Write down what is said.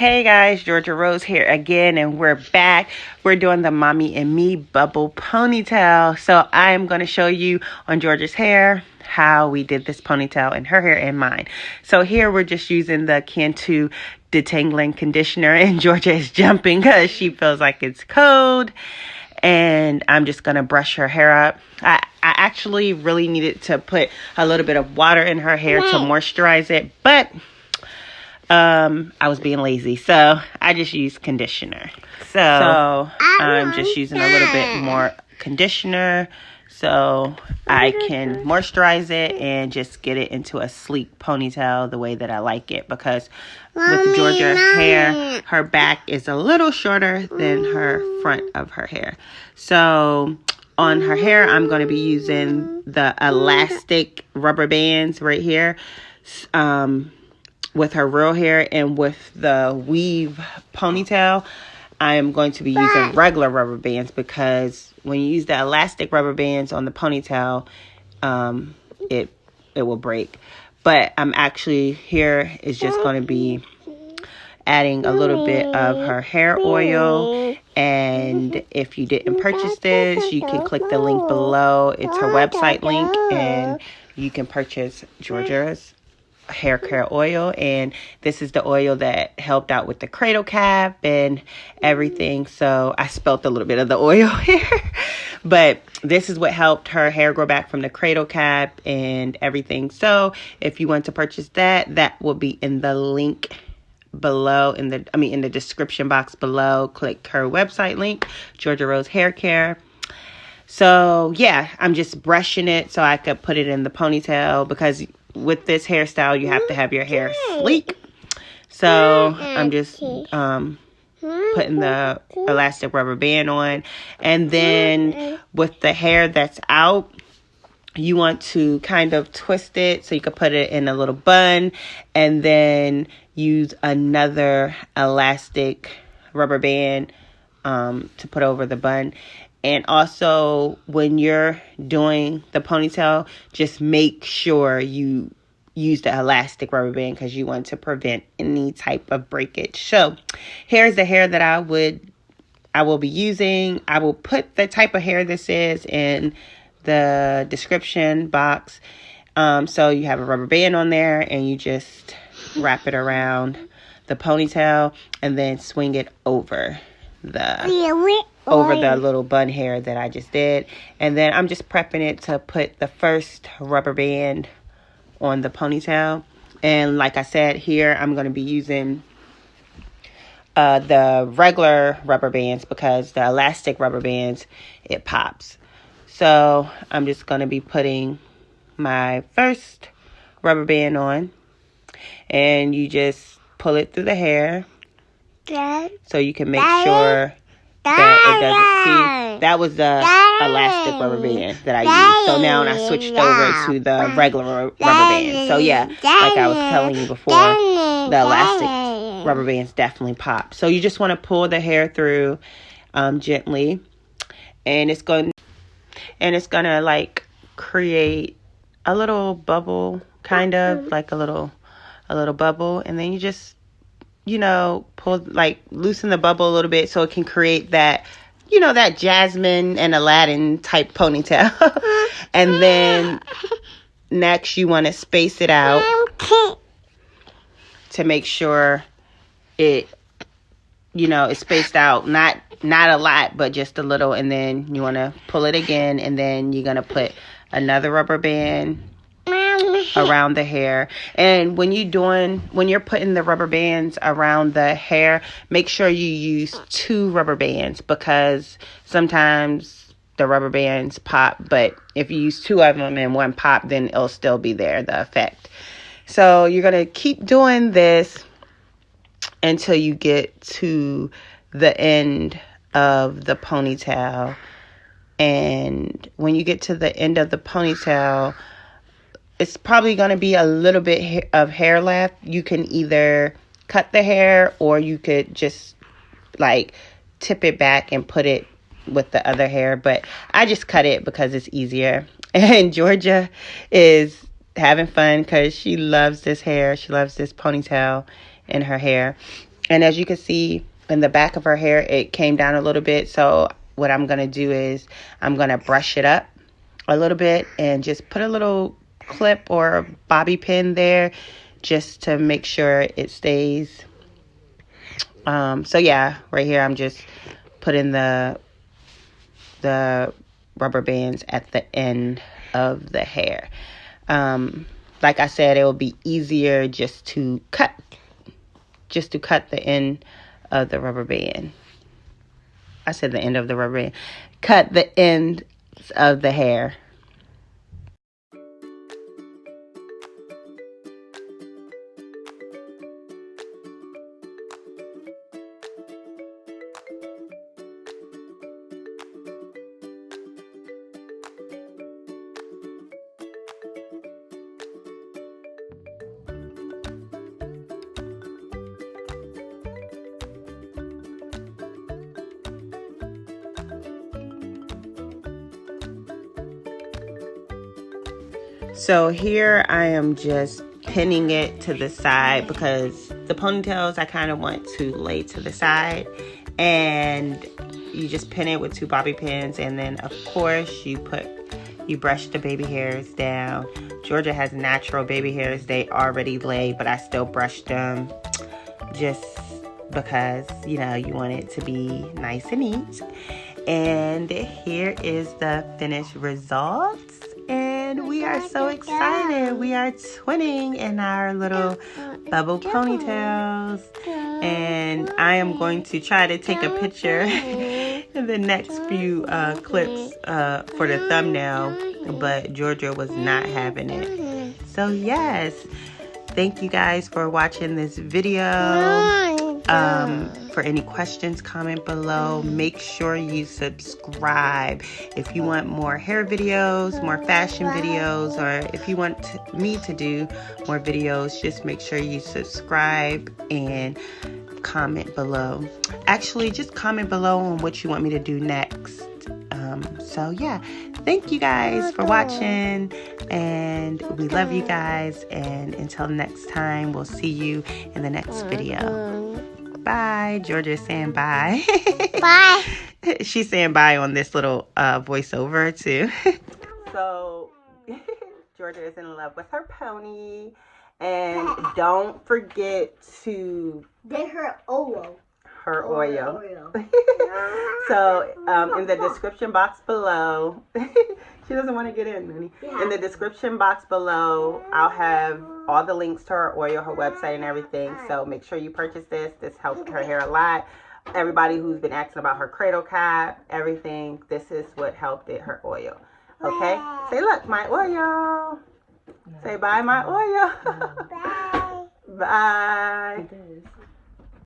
Hey guys, Georgia Rose here again, and we're back. We're doing the Mommy and Me bubble ponytail. So I am going to show you on Georgia's hair how we did this ponytail in her hair and mine. So here we're just using the Cantu detangling conditioner, and Georgia is jumping because she feels like it's cold. And I'm just going to brush her hair up. I actually really needed to put a little bit of water in her hair to moisturize it, but I was being lazy, so I just used conditioner. So I'm just using a little bit more conditioner so I can moisturize it and just get it into a sleek ponytail the way that I like it. Because with Georgia hair, her back is a little shorter than her front of her hair. So on her hair, I'm going to be using the elastic rubber bands right here. With her real hair, and with the weave ponytail, I am going to be using regular rubber bands, because when you use the elastic rubber bands on the ponytail, it will break. But I'm actually here is just going to be adding a little bit of her hair oil. And if you didn't purchase this, you can click the link below. It's her website link, and you can purchase Georgia's hair care oil. And this is the oil that helped out with the cradle cap and everything. So I spilled a little bit of the oil here, but this is what helped her hair grow back from the cradle cap and everything. So if you want to purchase that, that will be in the link below, in the description box below. Click her website link, Georgia Rose Hair Care. So yeah, I'm just brushing it so I could put it in the ponytail, because with this hairstyle, you have to have your hair sleek. So I'm just putting the elastic rubber band on. And then with the hair that's out, you want to kind of twist it so you can put it in a little bun, and then use another elastic rubber band to put over the bun. And also, when you're doing the ponytail, just make sure you use the elastic rubber band, because you want to prevent any type of breakage. So here's the hair that I will be using. I will put the type of hair this is in the description box. So you have a rubber band on there, and you just wrap it around the ponytail and then swing it over the little bun hair that I just did. And then I'm just prepping it to put the first rubber band on the ponytail. And like I said, here I'm going to be using the regular rubber bands, because the elastic rubber bands, it pops. So I'm just going to be putting my first rubber band on, and you just pull it through the hair so you can make sure that it doesn't. See, that was the elastic rubber band that I used. So now I switched over to the regular rubber band. So yeah, like I was telling you before, the elastic rubber bands definitely pop. So you just want to pull the hair through gently, and it's going to like create a little bubble, kind of like a little bubble. And then you just, pull, like, loosen the bubble a little bit so it can create that, that Jasmine and Aladdin type ponytail. And then next you want to space it out to make sure it, it's spaced out, not a lot, but just a little. And then you want to pull it again, and then you're going to put another rubber band around the hair. And when you're putting the rubber bands around the hair, make sure you use 2 rubber bands, because sometimes the rubber bands pop, but if you use 2 of them and 1 pop, then it'll still be there, the effect. So you're going to keep doing this until you get to the end of the ponytail. And when you get to the end of the ponytail, it's probably going to be a little bit of hair left. You can either cut the hair, or you could just like tip it back and put it with the other hair. But I just cut it because it's easier. And Georgia is having fun because she loves this hair. She loves this ponytail in her hair. And as you can see in the back of her hair, it came down a little bit. So what I'm going to do is I'm going to brush it up a little bit and just put a little clip or a bobby pin there just to make sure it stays. So yeah, right here I'm just putting the rubber bands at the end of the hair. Like I said, it will be easier just to cut the end of the rubber band. I said the end of the rubber band. Cut the ends of the hair. So here I am just pinning it to the side because the ponytails I kind of want to lay to the side, and you just pin it with 2 bobby pins, and then of course you brush the baby hairs down. Georgia has natural baby hairs. They already lay, but I still brush them just because, you know, you want it to be nice and neat. And here is the finished results. And we are so excited. We are twinning in our little bubble ponytails. And I am going to try to take a picture in the next few clips for the thumbnail. But Georgia was not having it. So yes, thank you guys for watching this video. For any questions, comment below. Make sure you subscribe. If you want more hair videos, more fashion videos, or if you want me to do more videos, just make sure you subscribe and comment below. Actually, just comment below on what you want me to do next. So yeah, thank you guys for watching, and we love you guys, and until next time, we'll see you in the next video. Bye. Georgia's saying bye. Bye. She's saying bye on this little voiceover too. So Georgia is in love with her pony, and don't forget to Get her oil. her oil. So in the description box below, she doesn't want to get in, honey. In the description box below, I'll have all the links to her oil, her website, and everything. So make sure you purchase this. This helped her hair a lot. Everybody who's been asking about her cradle cap, everything, this is what helped it, her oil. Okay? Say, look, my oil. Say bye, my oil. Bye. Bye.